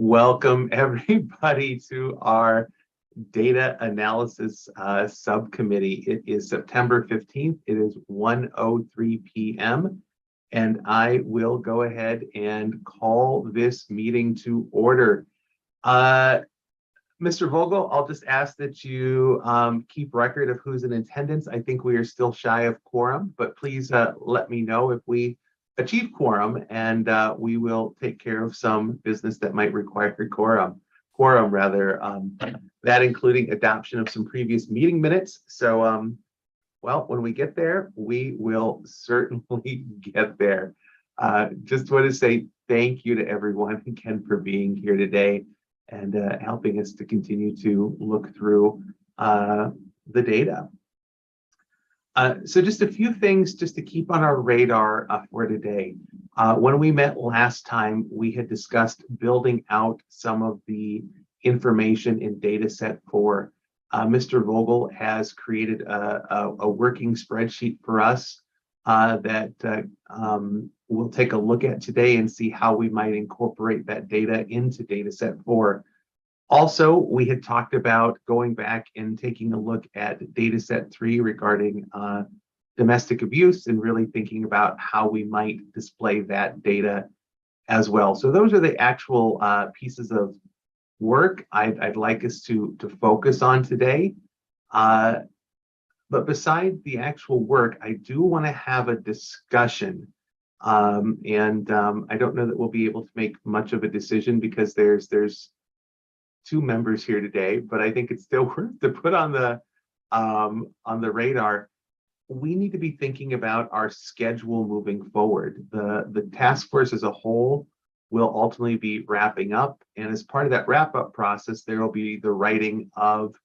Welcome everybody to our data analysis subcommittee. It is September 15th. It is 1:03 p.m. and I will go ahead and call this meeting to order. Mr. Vogel, I'll just ask that you keep record of who's in attendance. I think we are still shy of quorum, but please let me know if we achieve quorum, and we will take care of some business that might require quorum rather, that including adoption of some previous meeting minutes. So, well, when we get there, we will certainly get there. Just want to say thank you to everyone again for being here today and helping us to continue to look through the data. So just a few things just to keep on our radar for today. When we met last time, we had discussed building out some of the information in data set 4. Mr. Vogel has created a working spreadsheet for us that we'll take a look at today and see how we might incorporate that data into data set 4. Also, we had talked about going back and taking a look at data set 3 regarding domestic abuse and really thinking about how we might display that data as well. So those are the actual pieces of work I'd like us to focus on today. But beside the actual work, I do want to have a discussion. I don't know that we'll be able to make much of a decision because there's 2 members here today, but I think it's still worth to put on the radar. We need to be thinking about our schedule moving forward. The task force as a whole will ultimately be wrapping up, and as part of that wrap-up process, there will be the writing of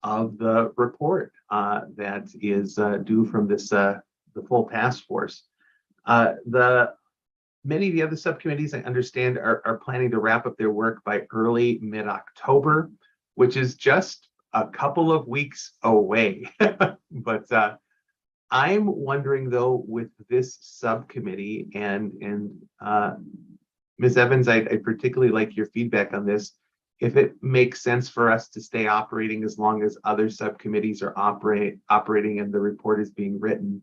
the report that is due from this the full task force. Many of the other subcommittees, I understand, are planning to wrap up their work by early mid-October, which is just a couple of weeks away. But I'm wondering, though, with this subcommittee, and Ms. Evans, I'd particularly like your feedback on this, if it makes sense for us to stay operating as long as other subcommittees are operating and the report is being written.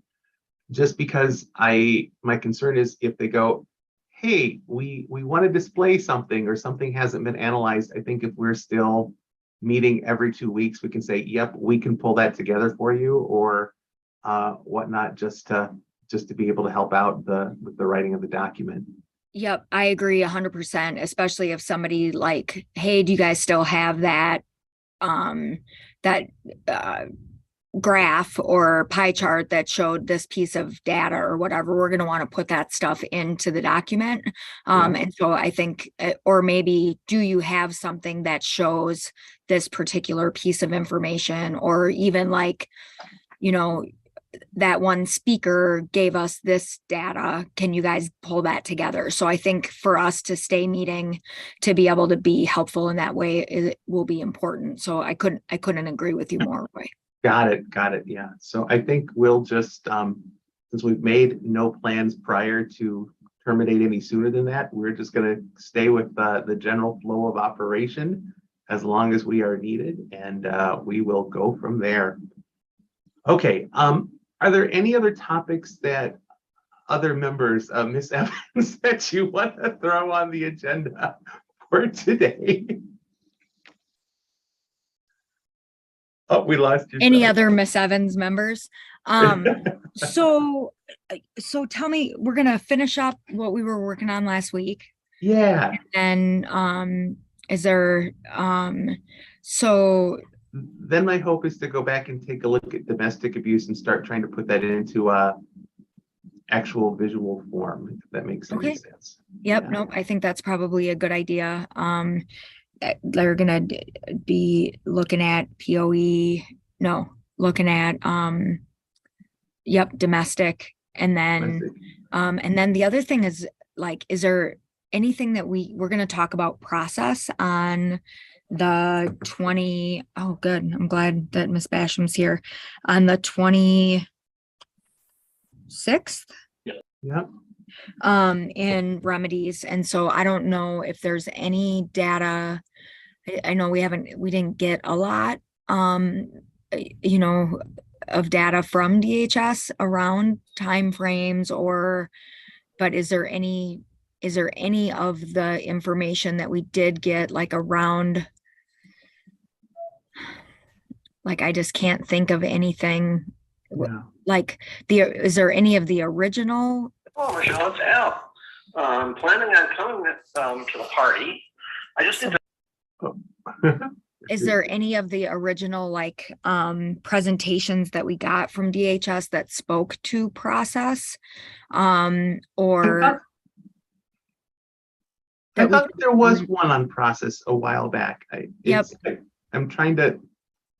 Just because my concern is if they go, hey, we want to display something or something hasn't been analyzed. I think if we're still meeting every 2 weeks, we can say, yep, we can pull that together for you or whatnot, just to be able to help out with the writing of the document. Yep, I agree 100%, especially if somebody like, hey, do you guys still have that graph or pie chart that showed this piece of data or whatever? We're going to want to put that stuff into the document. And so I think, or maybe do you have something that shows this particular piece of information, or even like, you know, that one speaker gave us this data, can you guys pull that together? So I think for us to stay meeting, to be able to be helpful in that way, it will be important. So I couldn't agree with you more, Roy. Got it. Yeah. So I think we'll just, since we've made no plans prior to terminate any sooner than that, we're just going to stay with the general flow of operation as long as we are needed, and we will go from there. Okay. Are there any other topics that other members, Ms. Evans, that you want to throw on the agenda for today? Oh, we lost you. Any other Miss Evans members? So tell me, we're gonna finish up what we were working on last week. Yeah. And is there so then my hope is to go back and take a look at domestic abuse and start trying to put that into actual visual form, if that makes any sense. Yep. Yeah. Nope. I think that's probably a good idea. They're gonna be looking at POE, domestic, and then the other thing is, like, is there anything that we're gonna talk about process on the 20? Oh, good. I'm glad that Miss Basham's here. On the 26th. Yeah. in remedies. And so I don't know if there's any data. I know we didn't get a lot, you know, of data from DHS around timeframes but is there any of the information that we did get like around, like I just can't think of anything. Yeah. Like is there any of the original? Oh, Michelle, it's Al. Planning on coming to the party. I just need to. Is there any of the original like presentations that we got from DHS that spoke to process? Or I thought there was one on process a while back. Yep. I'm trying to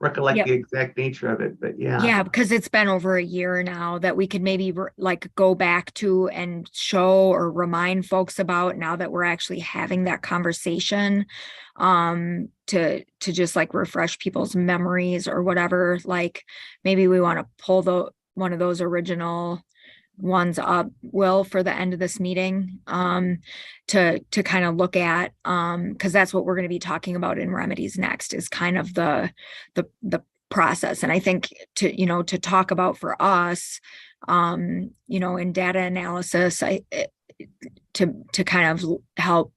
recollect Yep. the exact nature of it, but yeah. Yeah, because it's been over a year now that we could maybe like go back to and show or remind folks about now that we're actually having that conversation, to just like refresh people's memories or whatever. Like maybe we want to pull one of those original ones up, Will, for the end of this meeting, to kind of look at, because that's what we're going to be talking about in remedies next, is kind of the process. And I think to talk about for us, in data analysis, to kind of help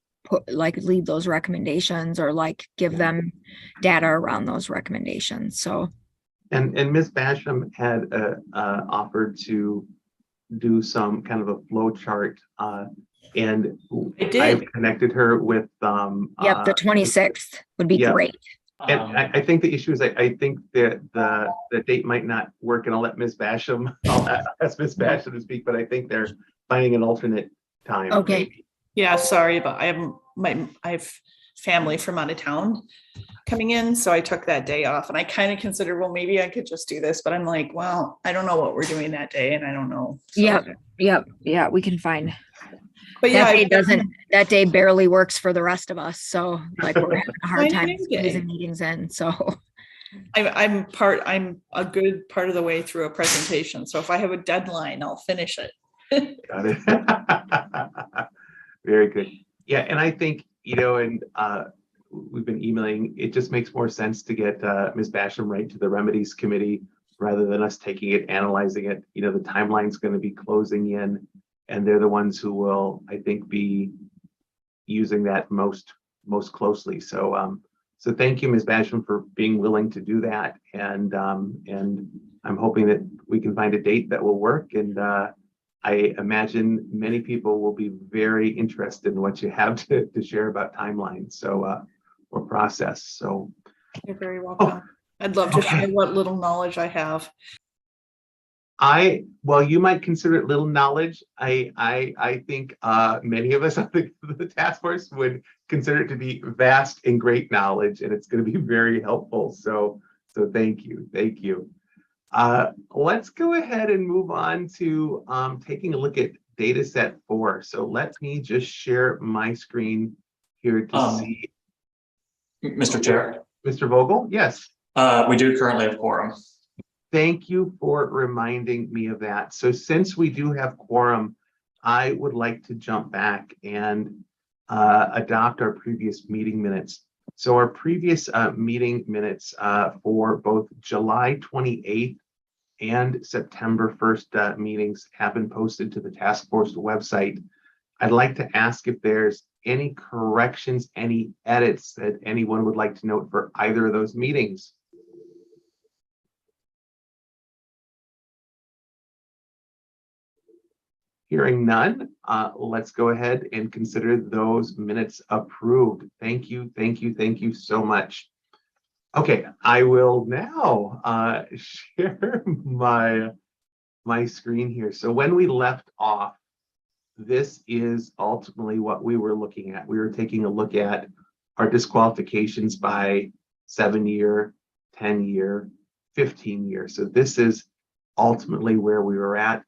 lead those recommendations or like give them data around those recommendations. So. And Ms. Basham had offered to do some kind of a flow chart, and I've connected her with Yep, the 26th would be great. And I think the issue is I think that the date might not work, and I'll ask Ms. Basham to speak, but I think they're finding an alternate time. Okay. Maybe. Yeah, sorry, but I have family from out of town coming in, so I took that day off, and I kind of considered, well, maybe I could just do this, but I'm like, well, I don't know what we're doing that day, and I don't know. So. Yeah, we can find. But that day barely works for the rest of us, so like we're having a hard time squeezing meetings in. So I'm a good part of the way through a presentation, so if I have a deadline, I'll finish it. Got it. Very good. Yeah, and I think and we've been emailing. It just makes more sense to get Ms. Basham right to the remedies committee rather than us taking it, analyzing it. The timeline's going to be closing in, and they're the ones who will, I think, be using that most closely. So so thank you, Ms. Basham, for being willing to do that. And I'm hoping that we can find a date that will work. And I imagine many people will be very interested in what you have to share about timelines, or process. So you're very welcome. I'd love to share what little knowledge I have. Well, you might consider it little knowledge. I think many of us on the task force would consider it to be vast and great knowledge, and it's going to be very helpful. So thank you. Let's go ahead and move on to taking a look at data set 4. So let me just share my screen here to see. Mr. Chair. Mr. Vogel, yes. We do currently have quorum. Thank you for reminding me of that. So since we do have quorum, I would like to jump back and adopt our previous meeting minutes. So our previous meeting minutes for both July 28th and September 1st meetings have been posted to the task force website. I'd like to ask if there's any corrections, any edits that anyone would like to note for either of those meetings. Hearing none, let's go ahead and consider those minutes approved. Thank you so much. Okay, I will now share my screen here. So when we left off, this is ultimately what we were looking at. We were taking a look at our disqualifications by 7-year, 10-year, 15-year. So this is ultimately where we were at.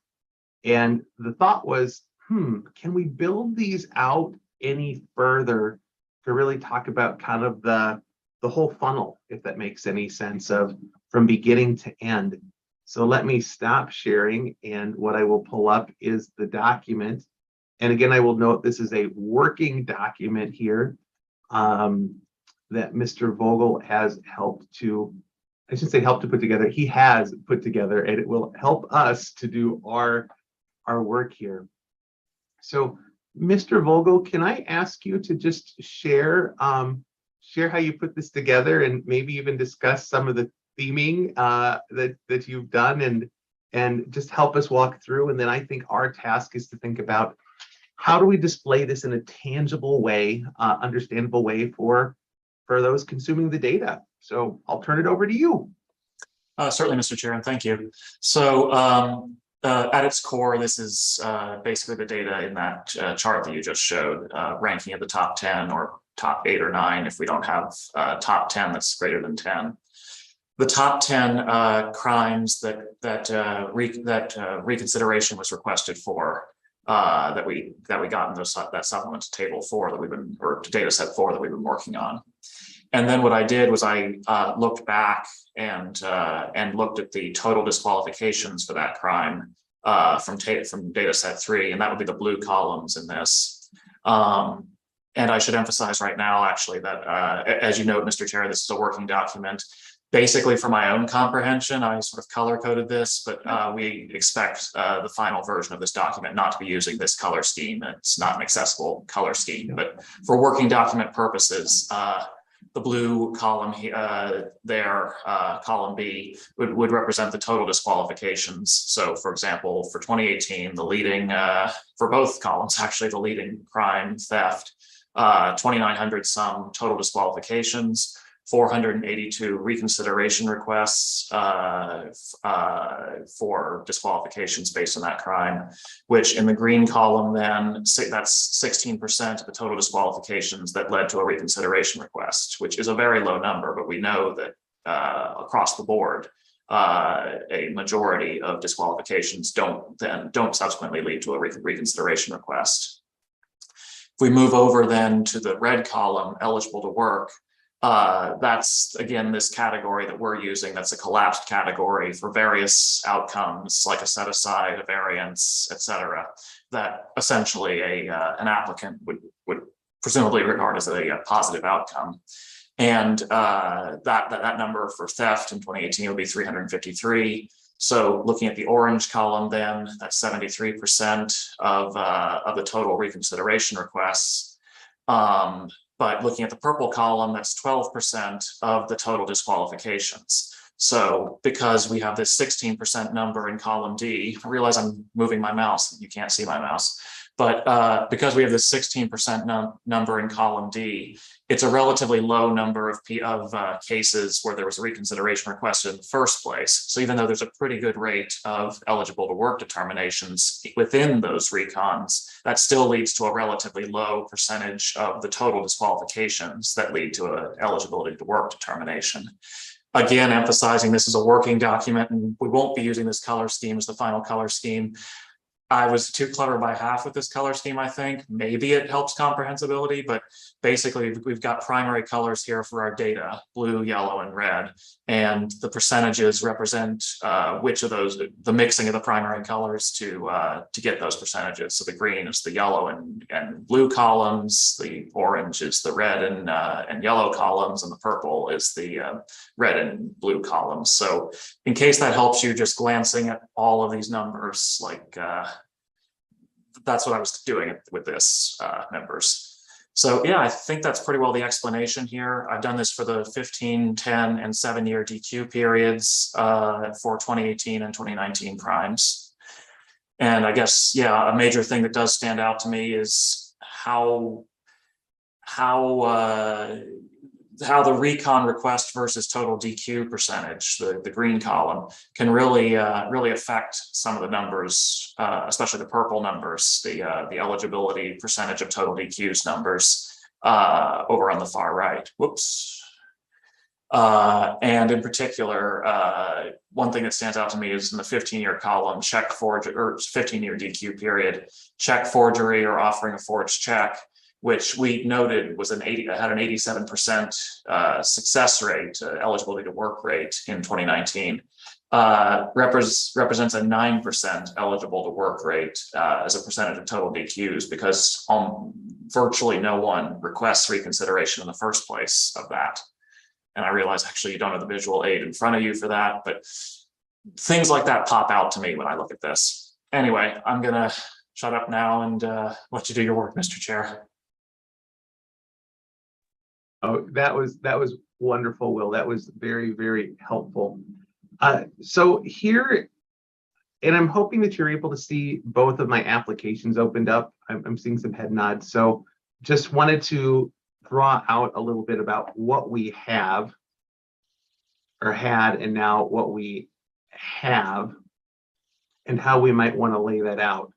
And the thought was, can we build these out any further to really talk about kind of the whole funnel, if that makes any sense, of from beginning to end. So let me stop sharing, and what I will pull up is the document And again, I will note this is a working document here that Mr. Vogel has helped to, I should say help to put together, he has put together, and it will help us to do our work here. So Mr. Vogel, can I ask you to just share how you put this together, and maybe even discuss some of the theming that you've done, and just help us walk through. And then I think our task is to think about how do we display this in a tangible way, understandable way for those consuming the data. So I'll turn it over to you. Certainly, Mr. Chair, and thank you. So at its core, this is basically the data in that chart that you just showed, ranking of the top 10 or top 8 or 9 if we don't have top 10 that's greater than 10. The top 10 crimes that reconsideration was requested for, that we got in that supplement table 4 that we've been, or data set 4 that we've been working on. And then what I did was I looked back and looked at the total disqualifications for that crime from data set 3, and that would be the blue columns in this. And I should emphasize right now, actually, that as you note, Mr. Chair, this is a working document. Basically, for my own comprehension, I sort of color coded this, but we expect the final version of this document not to be using this color scheme. It's not an accessible color scheme, but for working document purposes, the blue column there, column B, would represent the total disqualifications. So, for example, for 2018, the leading, for both columns, actually, the leading crime, theft, 2,900 some total disqualifications, 482 reconsideration requests for disqualifications based on that crime, which in the green column then, that's 16% of the total disqualifications that led to a reconsideration request, which is a very low number, but we know that across the board, a majority of disqualifications don't subsequently lead to a reconsideration request. If we move over then to the red column, eligible to work, that's, again, this category that we're using, that's a collapsed category for various outcomes, like a set aside, a variance, et cetera, that essentially an applicant would presumably regard as a positive outcome. And that number for theft in 2018 would be 353. So looking at the orange column then, that's 73% of the total reconsideration requests. But looking at the purple column, that's 12% of the total disqualifications. So because we have this 16% number in column D, I realize I'm moving my mouse, you can't see my mouse, but because we have this 16% number in column D, it's a relatively low number of cases where there was a reconsideration requested in the first place. So even though there's a pretty good rate of eligible to work determinations within those recons, that still leads to a relatively low percentage of the total disqualifications that lead to an eligibility to work determination. Again, emphasizing this is a working document and we won't be using this color scheme as the final color scheme. I was too clever by half with this color scheme, I think. Maybe it helps comprehensibility, but basically we've got primary colors here for our data, blue, yellow, and red. And the percentages represent which of those, the mixing of the primary colors to get those percentages. So the green is the yellow and blue columns, the orange is the red and yellow columns, and the purple is the red and blue columns. So in case that helps you, just glancing at all of these numbers, like that's what I was doing with this, members. So yeah, I think that's pretty well the explanation here. I've done this for the 15, 10, and 7-year DQ periods for 2018 and 2019 crimes. And I guess, yeah, a major thing that does stand out to me is how the recon request versus total DQ percentage, the green column, can really affect some of the numbers, especially the purple numbers, the eligibility percentage of total DQs numbers over on the far right. Whoops. And in particular, one thing that stands out to me is in the 15-year column, check forgery, or 15-year DQ period, check forgery or offering a forged check, which we noted was had an 87% success rate, eligibility to work rate in 2019. represents a 9% eligible to work rate as a percentage of total DQs, because virtually no one requests reconsideration in the first place of that. And I realize actually you don't have the visual aid in front of you for that, but things like that pop out to me when I look at this. Anyway, I'm gonna shut up now and let you do your work, Mr. Chair. Oh, that was wonderful, Will. That was very, very helpful. So here, and I'm hoping that you're able to see both of my applications opened up. I'm seeing some head nods. So just wanted to draw out a little bit about what we have or had, and now what we have, and how we might want to lay that out.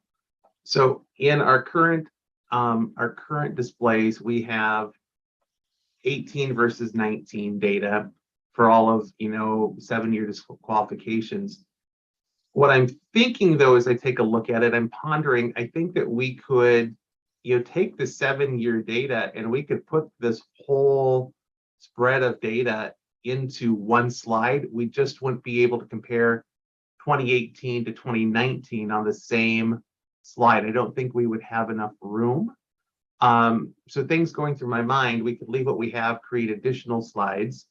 So in our current displays, we have 18 versus 19 data for all of 7-year disqualifications. What I'm thinking though, as I take a look at it, I'm pondering, I think that we could take the 7-year data and we could put this whole spread of data into one slide. We just wouldn't be able to compare 2018 to 2019 on the same slide. I don't think we would have enough room. So things going through my mind, we could leave what we have, create additional slides,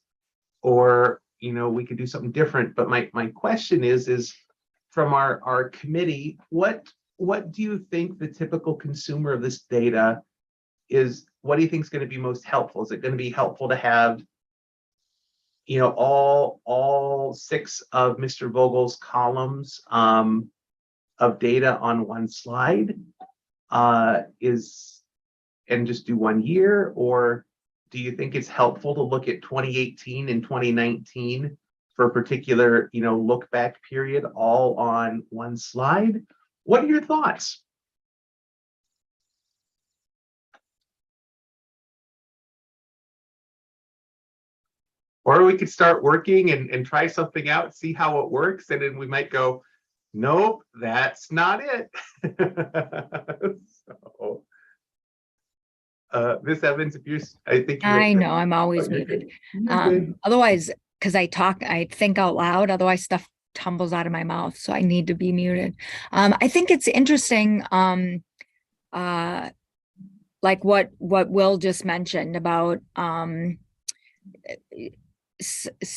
or we could do something different. But my question is from our committee, what do you think the typical consumer of this data is? What do you think is going to be most helpful? Is it going to be helpful to have all 6 of Mr. Vogel's columns of data on one slide, and just do 1 year? Or do you think it's helpful to look at 2018 and 2019 for a particular look back period all on one slide? What are your thoughts? Or we could start working and try something out, see how it works, and then we might go, nope, that's not it. So, Miss Evans, if you're, I think you're. I know, I'm always muted. Otherwise, because I think out loud, otherwise stuff tumbles out of my mouth, so I need to be muted. I think it's interesting, like what Will just mentioned about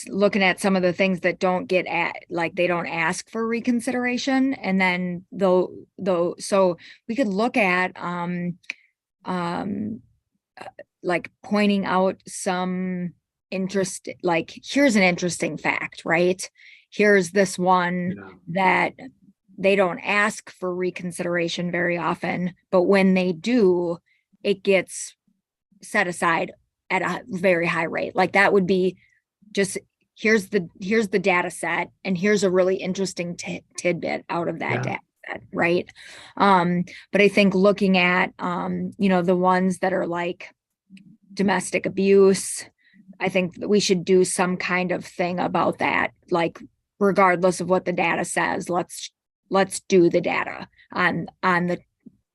looking at some of the things that don't get they don't ask for reconsideration, and then though so we could look at like pointing out some interest, like here's an interesting fact, right? Here's this one that they don't ask for reconsideration very often, but when they do, it gets set aside at a very high rate. Like that would be just, here's the data set, and here's a really interesting tidbit out of that data set, right? But I think looking at the ones that are like domestic abuse, I think that we should do some kind of thing about that. Like regardless of what the data says, let's do the data on the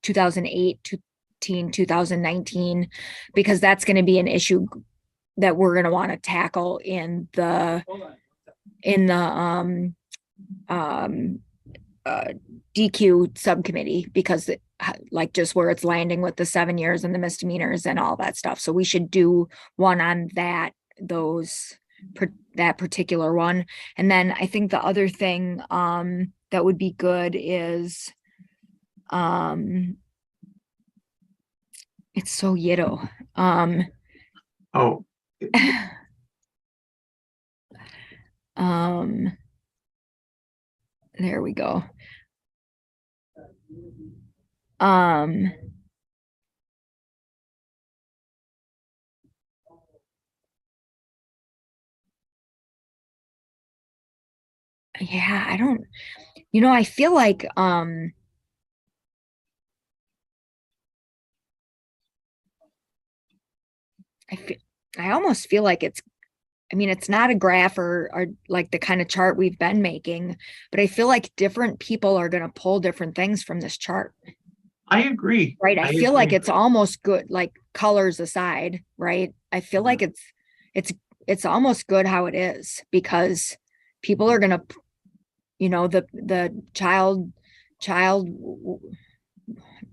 2018, 2019, because that's going to be an issue that we're going to want to tackle in the DQ subcommittee, because like just where it's landing with the 7 years and the misdemeanors and all that stuff. So we should do one on that particular one. And then I think the other thing that would be good is it's so Yiddo. There we go. Yeah, I don't, I feel like I almost feel like it's not a graph or like the kind of chart we've been making, but I feel like different people are going to pull different things from this chart. I agree. Right. I feel like it's almost good, like colors aside, right? I feel like it's almost good how it is, because people are going to you know, the child,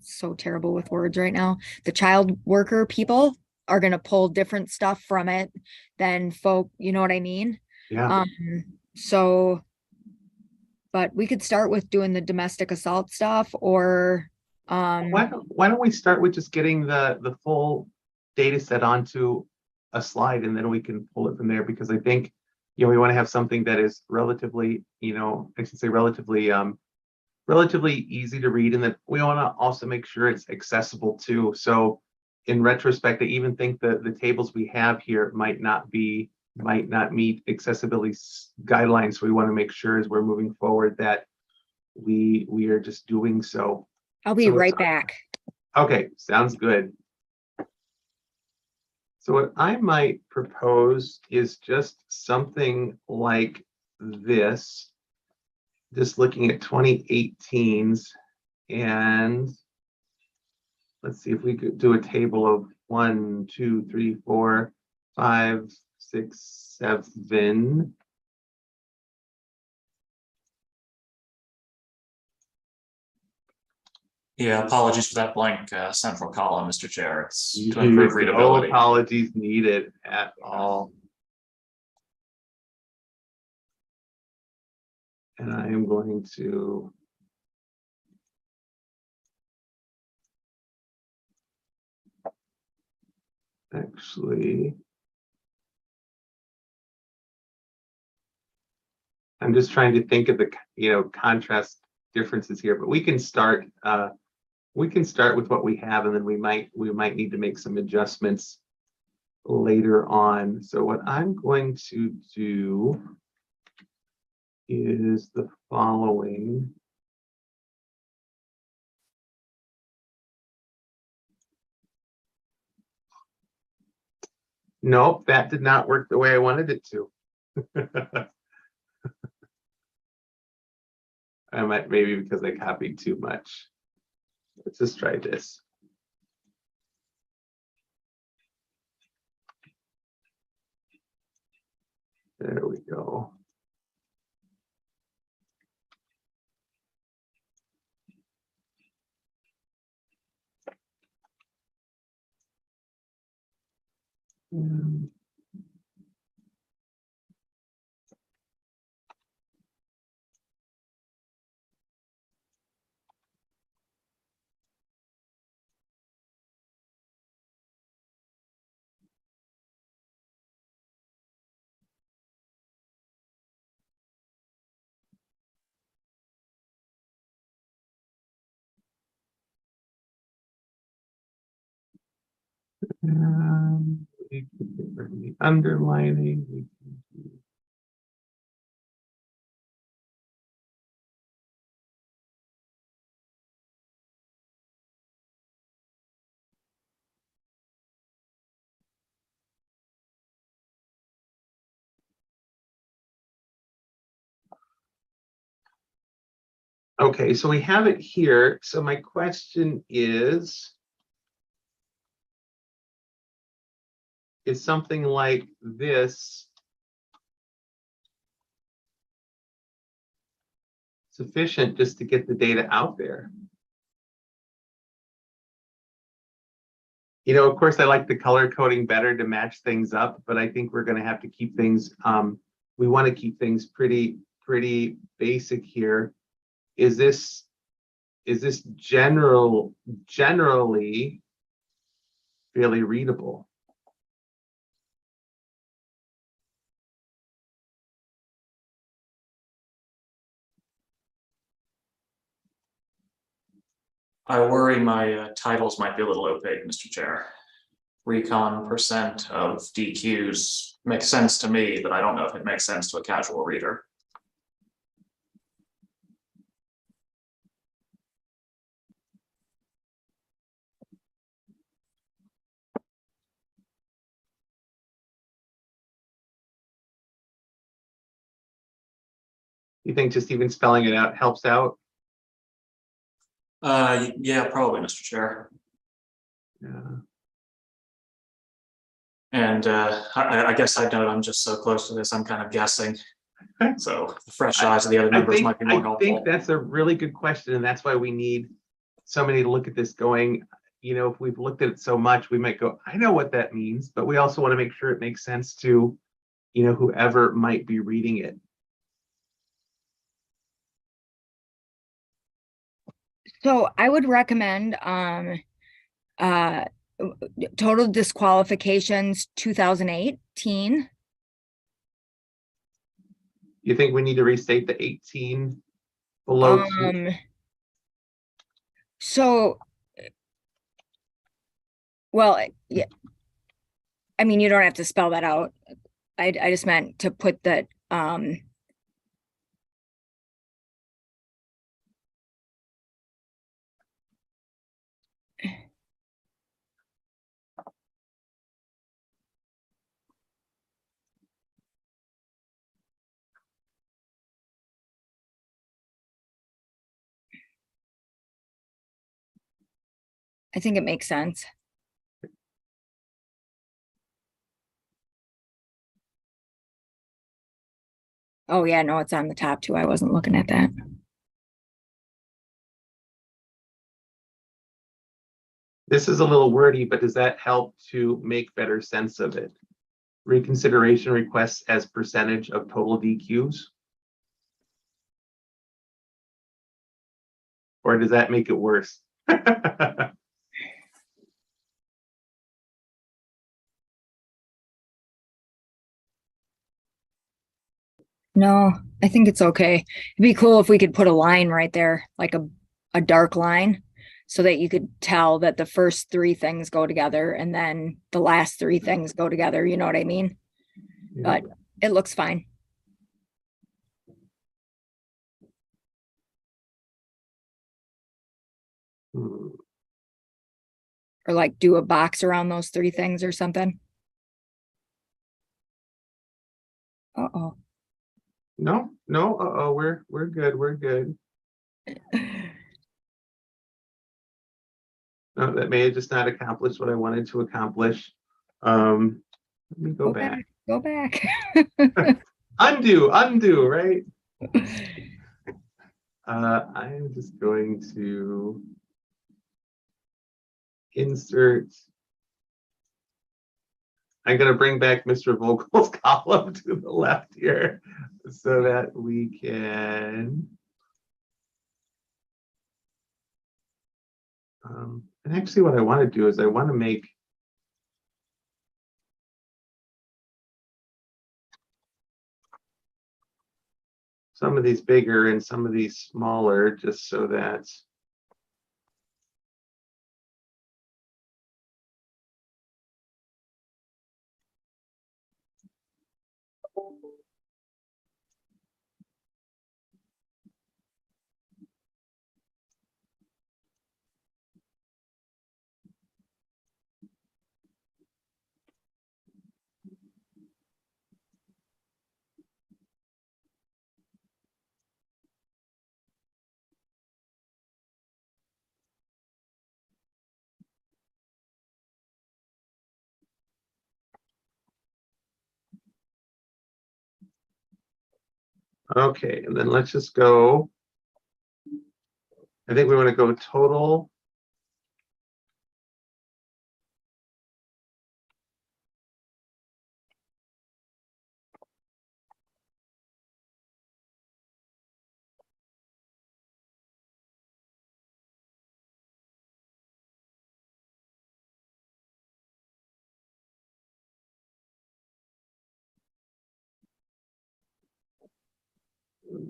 so terrible with words right now. The child worker people are going to pull different stuff from it than folk, you know what I mean? Yeah. So, but we could start with doing the domestic assault stuff, or Why don't we start with just getting the full data set onto a slide, and then we can pull it from there, because I think, you know, we want to have something that is relatively, you know, I should say relatively easy to read, and that we want to also make sure it's accessible too. So in retrospect, I even think that the tables we have here might not meet accessibility guidelines. So we want to make sure as we're moving forward that we are just doing so. I'll be So right back. Okay, sounds good. So what I might propose is just something like this, just looking at 2018s, and let's see if we could do a table of 1, 2, 3, 4, 5, 6, 7. Yeah, apologies for that blank central column, Mr. Chair. It's to improve No readability. apologies needed at all. And I am going to actually, I'm just trying to think of the, you know, contrast differences here, but we can start with what we have, and then we might need to make some adjustments later on. So what I'm going to do is the following. Nope, that did not work the way I wanted it to. I might, maybe because I copied too much. Let's just try this. There we go. And we can get rid of the underlining. We can do okay, so we have it here. So my question is something like this sufficient just to get the data out there? You know, of course, I like the color coding better to match things up, but I think we're going to have to keep things, we want to keep things pretty basic here. Is this generally fairly readable? I worry my titles might be a little opaque, Mr. Chair. Recon % of DQs makes sense to me, but I don't know if it makes sense to a casual reader. You think just even spelling it out helps out? Yeah, probably, Mr. Chair. Yeah. And I guess I know I'm just so close to this, I'm kind of guessing. So the fresh eyes of the other members might be more I helpful. think that's a really good question, and that's why we need somebody to look at this going, you know, if we've looked at it so much, we might go, I know what that means, but we also want to make sure it makes sense to, you know, whoever might be reading it. So I would recommend total disqualifications 2018. You think we need to restate the 18 below two? So, well, yeah, I mean, you don't have to spell that out. I just meant to put that, I think it makes sense. Oh yeah, no, it's on the top too. I wasn't looking at that. This is a little wordy, but does that help to make better sense of it? Reconsideration requests as percentage of total DQs? Or does that make it worse? No, I think it's okay. It'd be cool if we could put a line right there, like a dark line, so that you could tell that the first three things go together and then the last three things go together. You know what I mean? But it looks fine. Hmm. Or like do a box around those three things or something. Uh-oh. No, no, uh-oh, we're good, we're good. No, that may have just not accomplished what I wanted to accomplish. Let me go back. Go back. Undo, right? I am just going to insert. I'm going to bring back Mr. Vogel's column to the left here so that we can. And actually what I want to do is I want to make some of these bigger and some of these smaller, just so that okay, and then let's just go. I think we want to go total.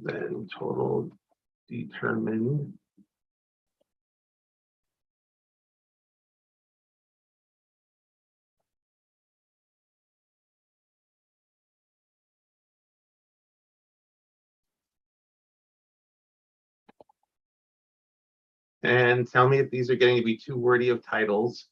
Then total determined. And tell me if these are getting to be too wordy of titles.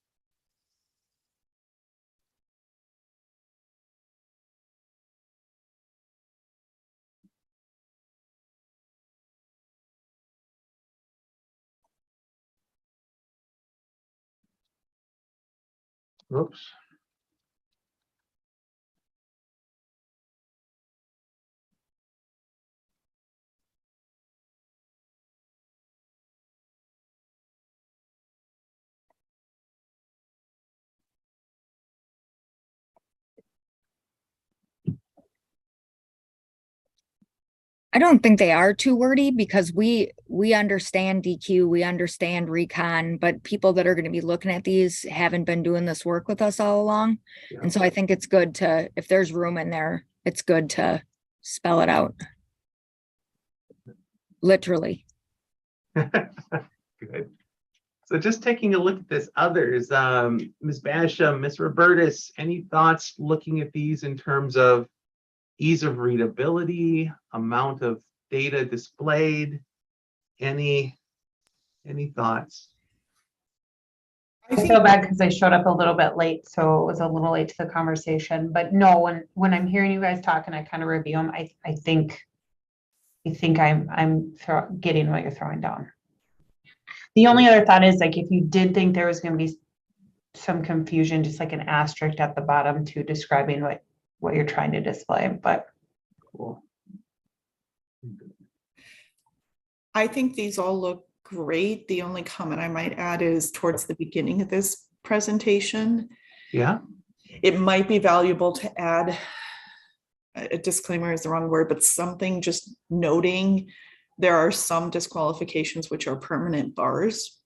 Oops. I don't think they are too wordy because we understand DQ, we understand recon, but people that are going to be looking at these haven't been doing this work with us all along. Yeah. And so I think it's good to, if there's room in there, it's good to spell it out. Literally. Good. So just taking a look at this, others, Ms. Basham, Ms. Robertus, any thoughts looking at these in terms of ease of readability, amount of data displayed? Any thoughts? I I think feel bad because I showed up a little bit late, so it was a little late to the conversation. But no, when I'm hearing you guys talk and I kind of review them, I think I'm getting what you're throwing down. The only other thought is like if you did think there was going to be some confusion, just like an asterisk at the bottom to describing what you're trying to display. But Cool. I think these all look great. The only comment I might add is towards the beginning of this presentation, Yeah, it might be valuable to add a disclaimer is the wrong word, but something just noting there are some disqualifications which are permanent bars.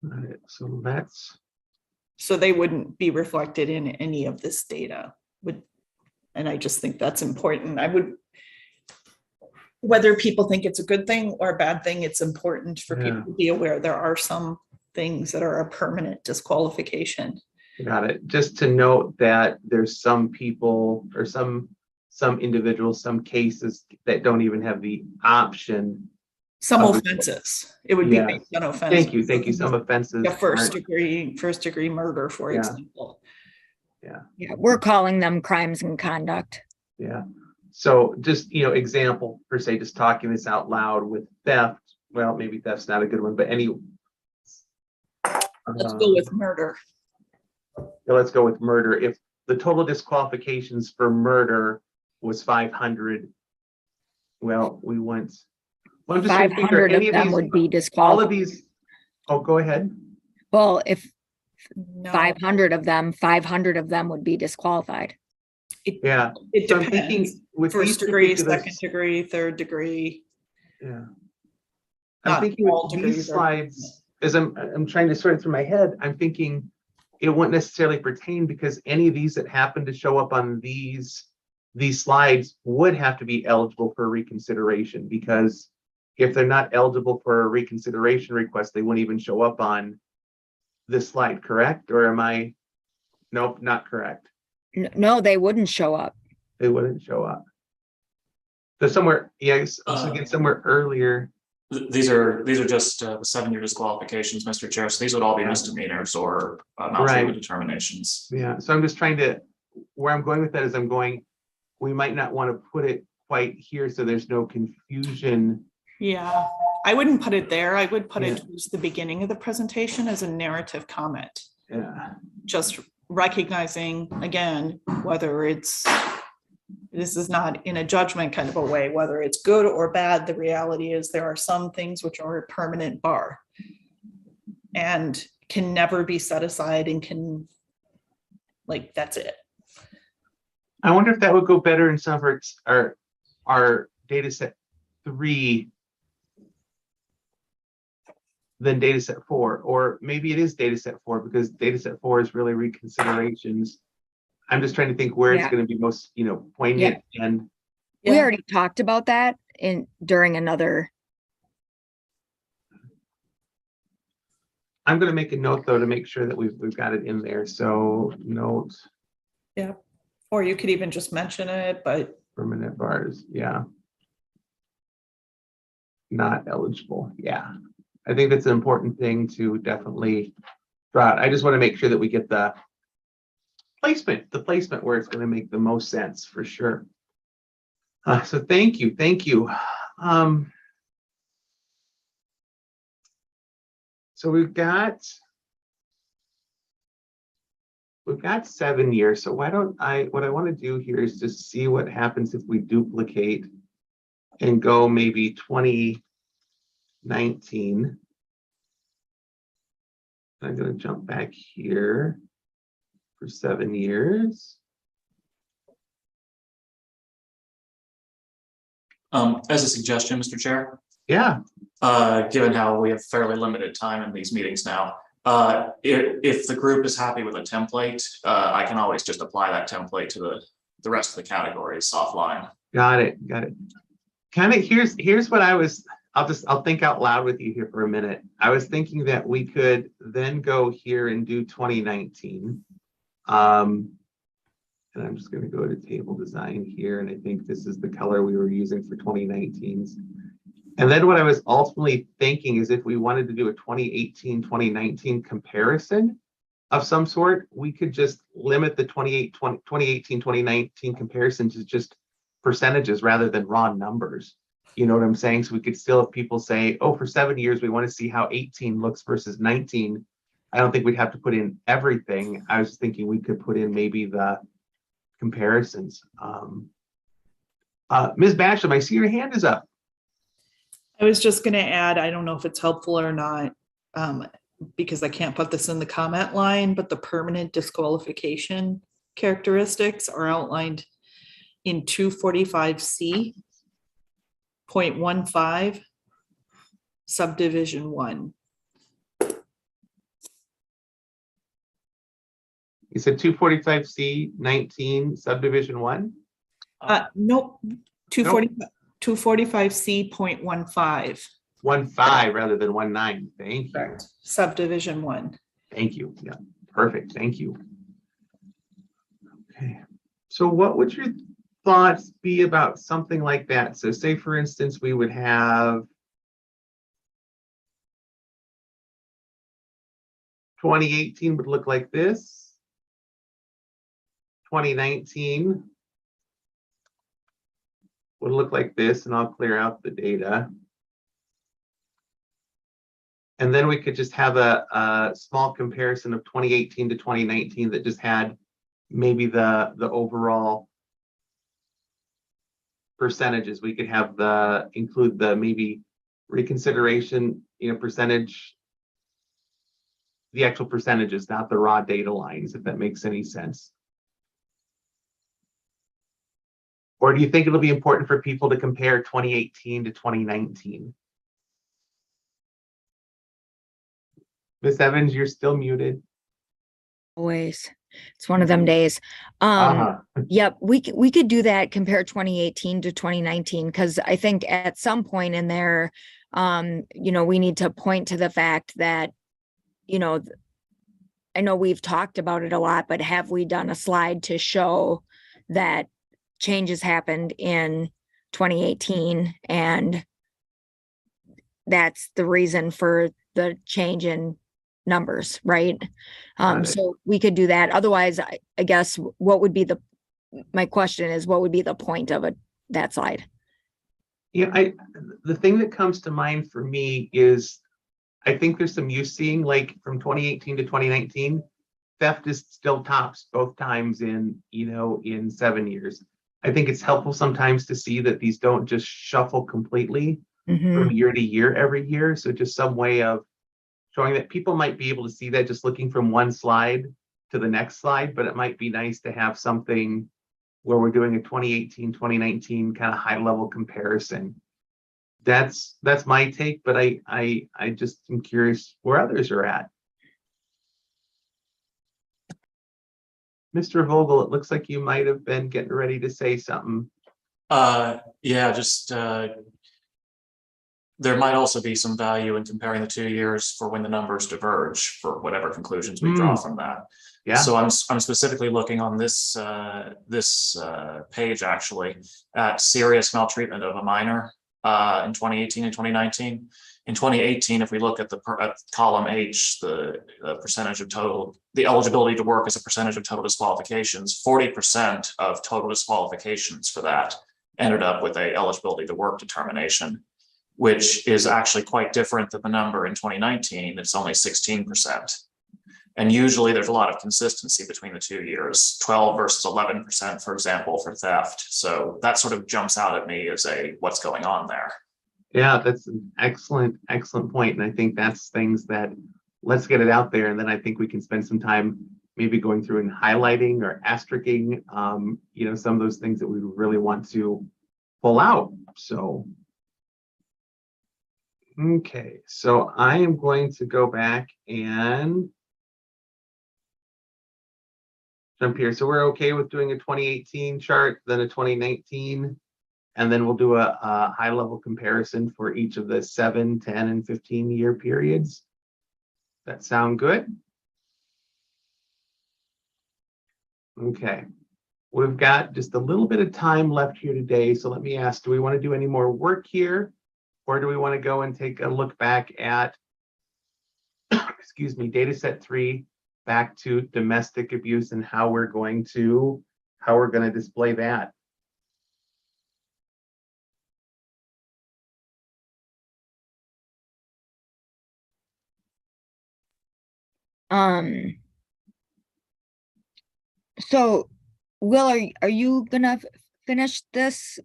all right, so that's, So they wouldn't be reflected in any of this data. And I just think that's important. I would, whether people think it's a good thing or a bad thing, it's important for people to be aware there are some things that are a permanent disqualification. got it. Just to note that there's some people or some individuals, some cases that don't even have the option. Some of- offenses, it would be Yeah. based on offense. Thank you. Some offenses. A first aren't- degree murder, for Yeah. example. Yeah, we're calling them crimes in conduct. Yeah. So just, example per se, just talking this out loud with theft. Well, maybe theft's not a good one, but Let's go with murder. let's go with murder. If the total disqualifications for murder was 500, well, we went. Well, I'm just trying to figure 500 of any them these, would be all disqualified. of these. Oh, go ahead. Well, if No, 500 of them would be disqualified. Yeah. it So I'm thinking depends. with First these degree, particular- second degree, third degree. Yeah. I'm Not thinking all with degrees these are- slides, as I'm trying to sort it through my head, I'm thinking it wouldn't necessarily pertain because any of these that happen to show up on these slides would have to be eligible for reconsideration, because if they're not eligible for a reconsideration request, they wouldn't even show up on this slide, correct? Or am I? Nope, not correct. No, they wouldn't show up. They wouldn't show up. So somewhere, yes, I was thinking somewhere earlier. These are just the 7-year disqualifications, Mr. Chair. So these would all be misdemeanors or non-treatment determinations. Yeah, so I'm just trying to, where I'm going with that is we might not want to put it quite here so there's no confusion. Yeah, I wouldn't put it there. I would put Yeah. it towards the beginning of the presentation as a narrative comment. Yeah, Just recognizing, again, whether this is not in a judgment kind of a way, whether it's good or bad, the reality is there are some things which are a permanent bar and can never be set aside and that's it. I wonder if that would go better in some of our data set 3 than data set 4, or maybe it is data set 4 because data set 4 is really reconsiderations. I'm just trying to think where it's Yeah. going to be most, poignant and We Yeah. already talked about that during another. I'm going to make a note though to make sure that we've got it in there. So note Yeah. Or you could even just mention it, but permanent bars, yeah. Not eligible, yeah. I think that's an important thing to definitely draw out. I just want to make sure that we get the placement where it's going to make the most sense for sure. So thank you. So we've got 7 years. So what I want to do here is just see what happens if we duplicate and go maybe 2019. I'm going to jump back here for 7 years. As a suggestion, Mr. Chair, Yeah, given how we have fairly limited time in these meetings now, if the group is happy with a template, I can always just apply that template to the rest of the categories offline. got it. Kind of here's what I'll think out loud with you here for a minute. I was thinking that we could then go here and do 2019. And I'm just going to go to table design here. And I think this is the color we were using for 2019s. And then what I was ultimately thinking is if we wanted to do a 2018, 2019 comparison of some sort, we could just limit the 2018, 2019 comparison to just percentages rather than raw numbers. You know what I'm saying? So we could still, if people say, oh, for 7 years, we want to see how 18 looks versus 19. I don't think we'd have to put in everything. I was thinking we could put in maybe the comparisons. Ms. Basham, I see your hand is up. I was just going to add, I don't know if it's helpful or not, because I can't put this in the comment line, but the permanent disqualification characteristics are outlined in 245C.15 subdivision 1. You said 245C19 subdivision 1? Nope, 245C.15. 1.5 rather than 1.9. Thank you. Subdivision 1. Thank you. Yeah, perfect. Thank you. Okay. So what would your thoughts be about something like that? So say, for instance, we would have 2018 would look like this. 2019 would look like this, and I'll clear out the data. And then we could just have a small comparison of 2018 to 2019 that just had maybe the overall percentages. We could have include the maybe reconsideration, percentage, the actual percentages, not the raw data lines, if that makes any sense. Or do you think it'll be important for people to compare 2018 to 2019? Ms. Evans, you're still muted. Always. It's one of them days. Yep, we could do that, compare 2018 to 2019, because I think at some point in there, we need to point to the fact that, I know we've talked about it a lot, but have we done a slide to show that changes happened in 2018 and that's the reason for the change in numbers, right? So we could do that. Otherwise, I guess what would be my question is, what would be the point of that slide? Yeah, the thing that comes to mind for me is I think there's some use seeing, like from 2018 to 2019, theft is still tops both times in 7 years. I think it's helpful sometimes to see that these don't just shuffle completely from year to year every year. So just some way of showing that people might be able to see that just looking from one slide to the next slide, but it might be nice to have something where we're doing a 2018, 2019 kind of high level comparison. That's my take, but I just am curious where others are at. Mr. Vogel, it looks like you might have been getting ready to say something. Yeah, just there might also be some value in comparing the 2 years for when the numbers diverge for whatever conclusions we draw from that. Yeah. So I'm specifically looking on this page actually at serious maltreatment of a minor in 2018 and 2019. In 2018, if we look at column H, the percentage of the eligibility to work as a percentage of total disqualifications, 40% of total disqualifications for that ended up with a eligibility to work determination, which is actually quite different than the number in 2019. It's only 16%. And usually there's a lot of consistency between the 2 years, 12 versus 11%, for example, for theft. So that sort of jumps out at me as what's going on there. Yeah, that's an excellent point. And I think that's things that let's get it out there. And then I think we can spend some time maybe going through and highlighting or asterisking, some of those things that we really want to pull out. So, okay, so I am going to go back and jump here. So we're okay with doing a 2018 chart, then a 2019, and then we'll do a high level comparison for each of the 7, 10, and 15-year periods. That sound good? Okay. We've got just a little bit of time left here today. So let me ask, do we want to do any more work here? Or do we want to go and take a look back at, excuse me, data set 3, back to domestic abuse and how we're going to display that? So Will, are you gonna finish this?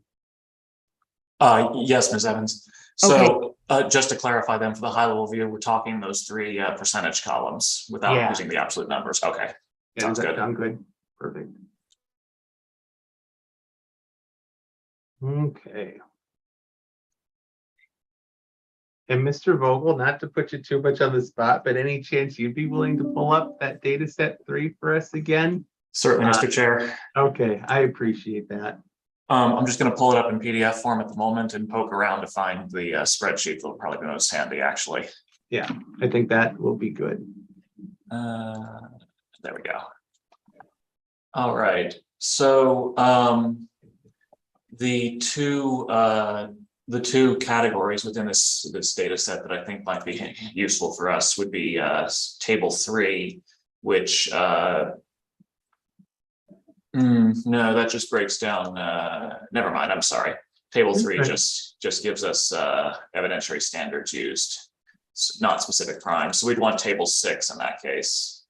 Yes, Ms. Evans. So just to clarify then, for the high level view, we're talking those 3 percentage columns without Yeah. using the absolute numbers. Okay. Yeah, Sounds does that good. sound good? Perfect. Okay. And Mr. Vogel, not to put you too much on the spot, but any chance you'd be willing to pull up that data set 3 for us again? Certainly, Mr. Chair. Okay, I appreciate that. I'm just going to pull it up in PDF form at the moment and poke around to find the spreadsheet. That'll probably be most handy, actually. Yeah, I think that will be good. There we go. All right. So the two categories within this data set that I think might be useful for us would be table 3, which no, that just breaks down. Never mind. I'm sorry. Table 3 Okay. just gives us evidentiary standards used, not specific crimes. So we'd want table 6 in that case.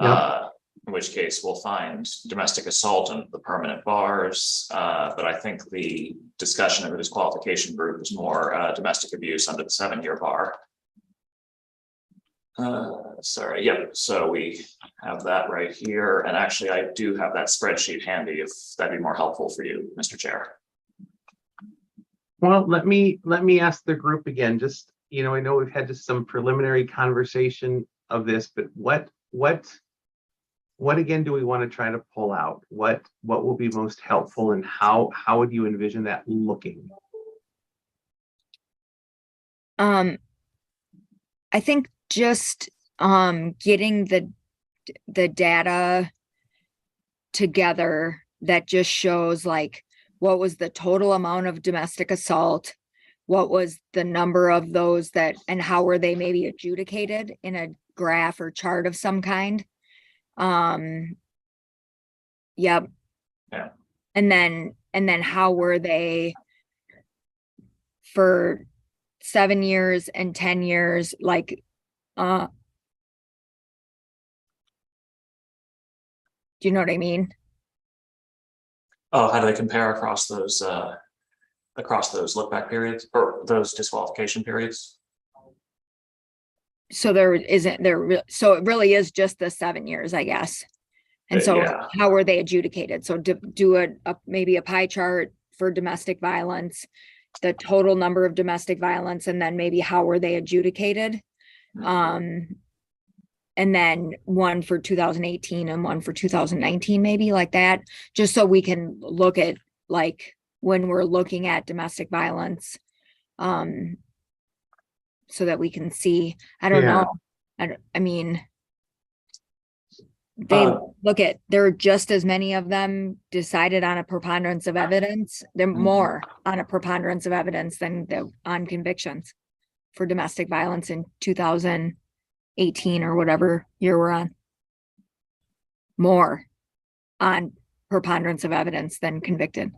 Yep. In which case we'll find domestic assault under the permanent bars. But I think the discussion of the disqualification group is more domestic abuse under the 7-year bar. Sorry, yep. So we have that right here. And actually, I do have that spreadsheet handy if that'd be more helpful for you, Mr. Chair. Well, let me ask the group again. Just, I know we've had just some preliminary conversation of this, but what again do we want to try to pull out? What will be most helpful, and how would you envision that looking? I think just getting the data together that just shows like what was the total amount of domestic assault, what was the number of those that, and how were they maybe adjudicated in a graph or chart of some kind. Yep. Yeah. And then how were they for 7 years and 10 years, like do you know what I mean? Oh, how do they compare across those look back periods or those disqualification periods? So so it really is just the 7 years, I guess. And so Yeah. how were they adjudicated? So do maybe a pie chart for domestic violence, the total number of domestic violence, and then maybe how were they adjudicated? And then one for 2018 and one for 2019, maybe like that, just so we can look at like when we're looking at domestic violence, so that we can see. I don't Yeah. know. I mean, they look at, there are just as many of them decided on a preponderance of evidence. They're more on a preponderance of evidence than on convictions for domestic violence in 2018 or whatever year we're on. More on preponderance of evidence than convicted.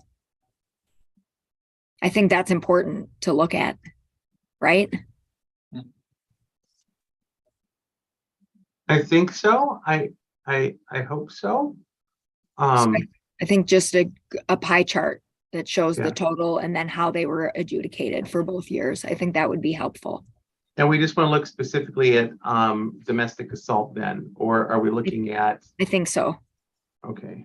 I think that's important to look at, right? I think so. I hope so. I think just a pie chart that shows Yeah. the total and then how they were adjudicated for both years. I think that would be helpful. And we just want to look specifically at domestic assault then, or are we looking at? I think so. Okay.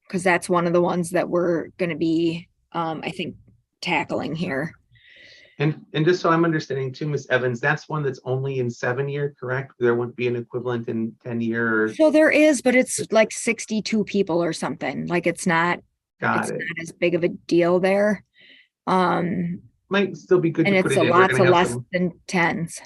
because that's one of the ones that we're gonna be, I think, tackling here. And just so I'm understanding too, Ms. Evans, that's one that's only in 7-year, correct? There wouldn't be an equivalent in 10-year. So there is, but it's like 62 people or something, like it's not Got it. as big of a deal there. And Might still be good to put it's it a in. We're lots gonna of have less some. than tens.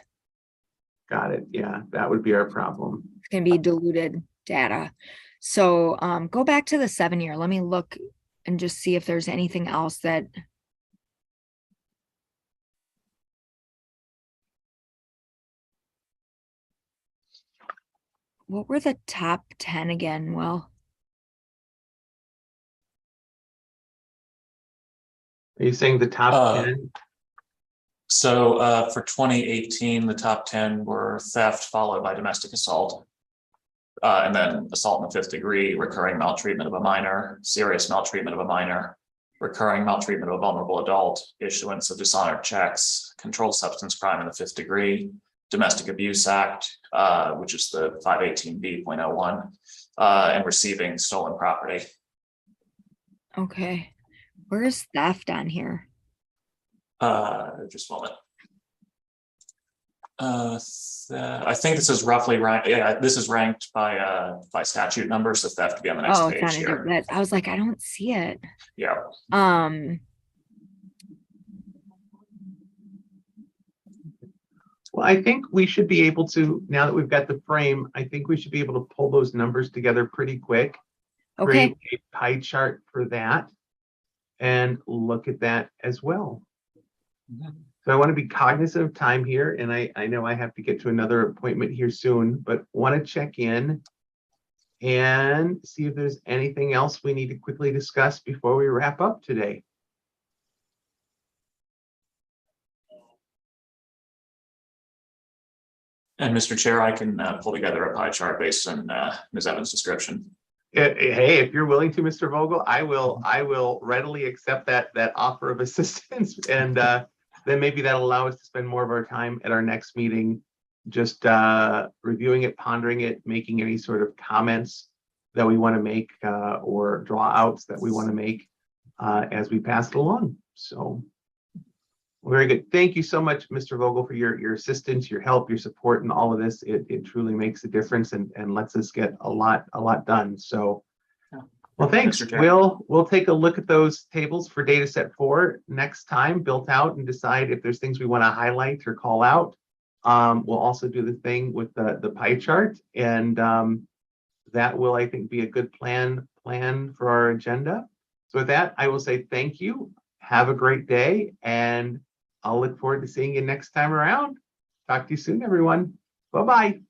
Got it. Yeah, that would be our problem. It's gonna be diluted data. So go back to the 7-year. Let me look and just see if there's anything else that. What were the top 10 again? Well, Are you saying the top Uh, 10? So for 2018, the top 10 were theft, followed by domestic assault. And then assault in the 5th degree, recurring maltreatment of a minor, serious maltreatment of a minor, recurring maltreatment of a vulnerable adult, issuance of dishonored checks, controlled substance crime in the 5th degree, Domestic Abuse Act, which is the 518B.01, and receiving stolen property. okay. Where's theft on here? Just a moment. I think this is roughly ranked. Yeah, this is ranked by statute number, so theft could be on the next Oh, it's page not here. that. I was like, I don't see it. Yeah. Well, I think we should be able to, now that we've got the frame, I think we should be able to pull those numbers together pretty quick. Okay. Create a pie chart for that and look at that as well. So I want to be cognizant of time here, and I know I have to get to another appointment here soon, but want to check in and see if there's anything else we need to quickly discuss before we wrap up today. And Mr. Chair, I can pull together a pie chart based on Ms. Evans' description. Hey, if you're willing to, Mr. Vogel, I will readily accept that offer of assistance, and then maybe that'll allow us to spend more of our time at our next meeting, just reviewing it, pondering it, making any sort of comments that we want to make or draw outs that we want to make as we pass it along. So very good. Thank you so much, Mr. Vogel, for your assistance, your help, your support, and all of this. It truly makes a difference and lets us get a lot done. So, well, thanks. We'll take a look at those tables for data set 4 next time, built out, and decide if there's things we want to highlight or call out. We'll also do the thing with the pie chart, and that will, I think, be a good plan for our agenda. So with that, I will say thank you. Have a great day, and I'll look forward to seeing you next time around. Talk to you soon, everyone. Bye-bye.